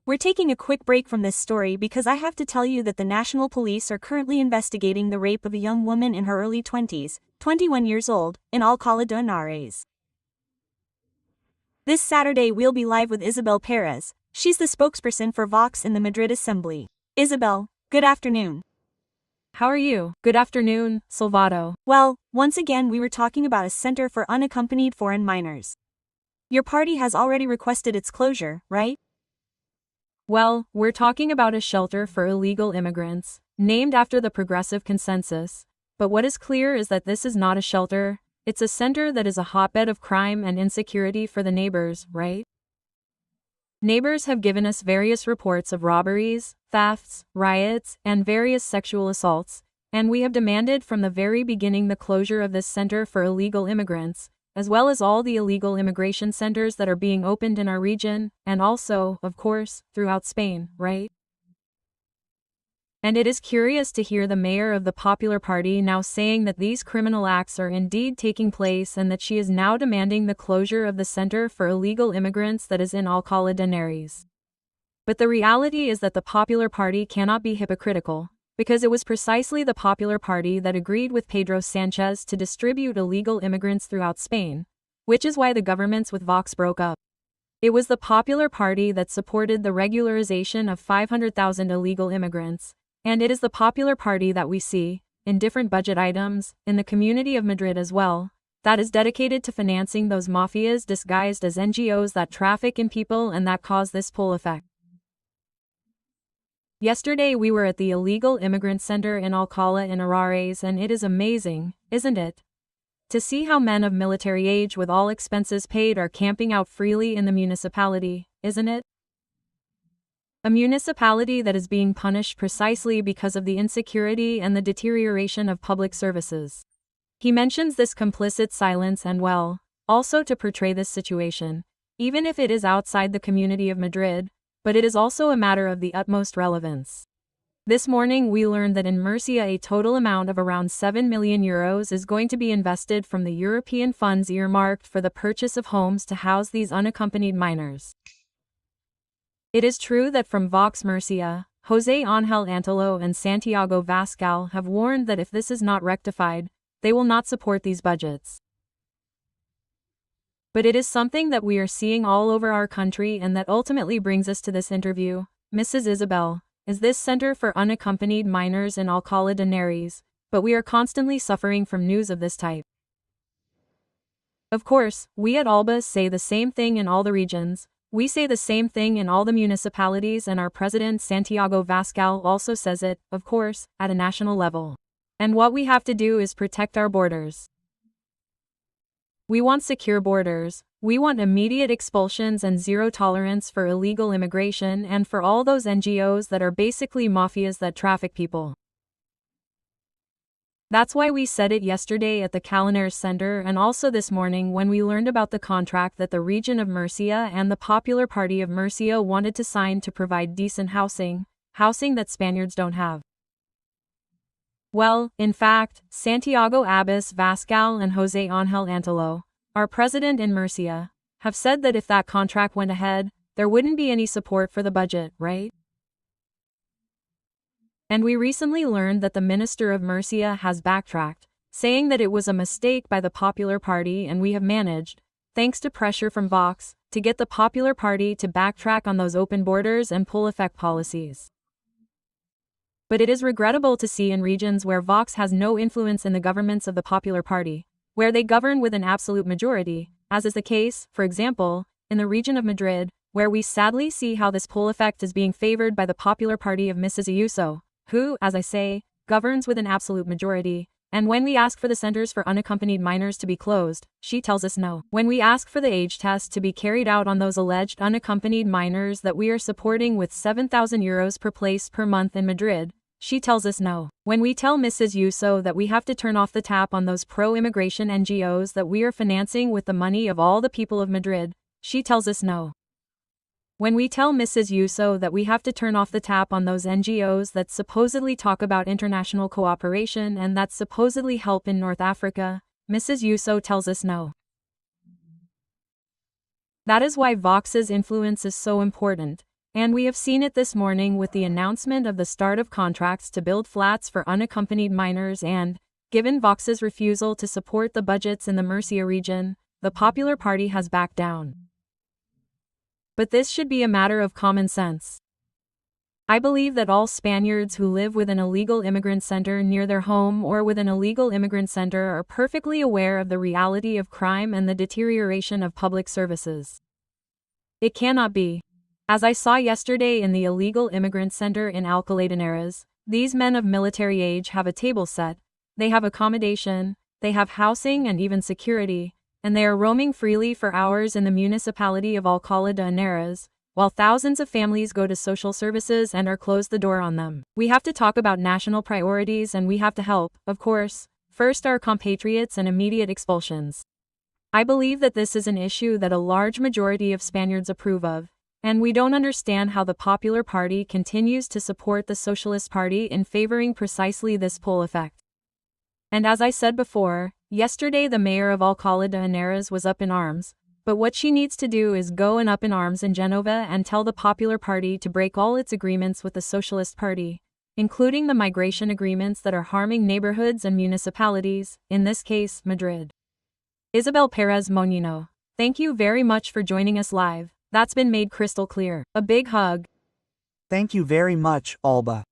We're taking a quick break from this story because I have to tell you that the National Police are currently investigating the rape of a young woman in her early 20s, 21 years old, in Alcalá de Henares. This Saturday we'll be live with Isabel Pérez. She's the spokesperson for Vox in the Madrid Assembly. Isabel, good afternoon. How are you? Good afternoon, Salvado. Well, once again we were talking about a center for unaccompanied foreign minors. Your party has already requested its closure, right? Well, we're talking about a shelter for illegal immigrants, named after the Progressive Consensus. But what is clear is that this is not a shelter, it's a center that is a hotbed of crime and insecurity for the neighbors, right? Neighbors have given us various reports of robberies, thefts, riots, and various sexual assaults, and we have demanded from the very beginning the closure of this center for illegal immigrants, as well as all the illegal immigration centers that are being opened in our region, and also, of course, throughout Spain, right? And it is curious to hear the mayor of the Popular Party now saying that these criminal acts are indeed taking place and that she is now demanding the closure of the center for illegal immigrants that is in Alcalá de Henares. But the reality is that the Popular Party cannot be hypocritical, because it was precisely the Popular Party that agreed with Pedro Sánchez to distribute illegal immigrants throughout Spain, which is why the governments with Vox broke up. It was the Popular Party that supported the regularization of 500,000 illegal immigrants, and it is the Popular Party that we see, in different budget items, in the Community of Madrid as well, that is dedicated to financing those mafias disguised as NGOs that traffic in people and that cause this pull effect. Yesterday we were at the illegal immigrant center in Alcalá de Henares and it is amazing, isn't it? To see how men of military age with all expenses paid are camping out freely in the municipality, isn't it? A municipality that is being punished precisely because of the insecurity and the deterioration of public services. He mentions this complicit silence and well, also to portray this situation, even if it is outside the Community of Madrid, but it is also a matter of the utmost relevance. This morning we learned that in Murcia a total amount of around 7 million euros is going to be invested from the European funds earmarked for the purchase of homes to house these unaccompanied minors. It is true that from Vox Murcia, José Ángel Antelo and Santiago Vascal have warned that if this is not rectified, they will not support these budgets. But it is something that we are seeing all over our country and that ultimately brings us to this interview. Mrs. Isabel, is this center for unaccompanied minors in Alcalá de Henares, but we are constantly suffering from news of this type. Of course, we at Alba say the same thing in all the regions, we say the same thing in all the municipalities and our president Santiago Vascal also says it, of course, at a national level. And what we have to do is protect our borders. We want secure borders, we want immediate expulsions and zero tolerance for illegal immigration and for all those NGOs that are basically mafias that traffic people. That's why we said it yesterday at the Calaneres Center and also this morning when we learned about the contract that the region of Murcia and the Popular Party of Murcia wanted to sign to provide decent housing that Spaniards don't have. Well, in fact, Santiago Abbas Vascal and José Ángel Antelo, our president in Murcia, have said that if that contract went ahead, there wouldn't be any support for the budget, right? And we recently learned that the minister of Murcia has backtracked, saying that it was a mistake by the Popular Party and we have managed, thanks to pressure from Vox, to get the Popular Party to backtrack on those open borders and pull effect policies. But it is regrettable to see in regions where Vox has no influence in the governments of the Popular Party, where they govern with an absolute majority, as is the case, for example, in the region of Madrid, where we sadly see how this pull effect is being favored by the Popular Party of Mrs. Ayuso, who, as I say, governs with an absolute majority, and when we ask for the centers for unaccompanied minors to be closed, she tells us no. When we ask for the age test to be carried out on those alleged unaccompanied minors that we are supporting with 7,000 euros per place per month in Madrid, she tells us no. When we tell Mrs. Ayuso that we have to turn off the tap on those pro-immigration NGOs that we are financing with the money of all the people of Madrid, she tells us no. When we tell Mrs. Ayuso that we have to turn off the tap on those NGOs that supposedly talk about international cooperation and that supposedly help in North Africa, Mrs. Ayuso tells us no. That is why Vox's influence is so important, And we have seen it this morning with the announcement of the start of contracts to build flats for unaccompanied minors and, given Vox's refusal to support the budgets in the Murcia region, the Popular Party has backed down. But this should be a matter of common sense. I believe that all Spaniards who live with an illegal immigrant center near their home or with an illegal immigrant center are perfectly aware of the reality of crime and the deterioration of public services. It cannot be. As I saw yesterday in the illegal immigrant center in Alcalá de Henares, these men of military age have a table set, they have accommodation, they have housing and even security, and they are roaming freely for hours in the municipality of Alcalá de Henares, while thousands of families go to social services and are closed the door on them. We have to talk about national priorities and we have to help, of course, first our compatriots and immediate expulsions. I believe that this is an issue that a large majority of Spaniards approve of, and we don't understand how the Popular Party continues to support the Socialist Party in favoring precisely this pull effect. And as I said before, yesterday the mayor of Alcalá de Henares was up in arms, but what she needs to do is go and up in arms in Genova and tell the Popular Party to break all its agreements with the Socialist Party, including the migration agreements that are harming neighborhoods and municipalities, in this case, Madrid. Isabel Pérez Moñino, thank you very much for joining us live. That's been made crystal clear. A big hug. Thank you very much, Alba.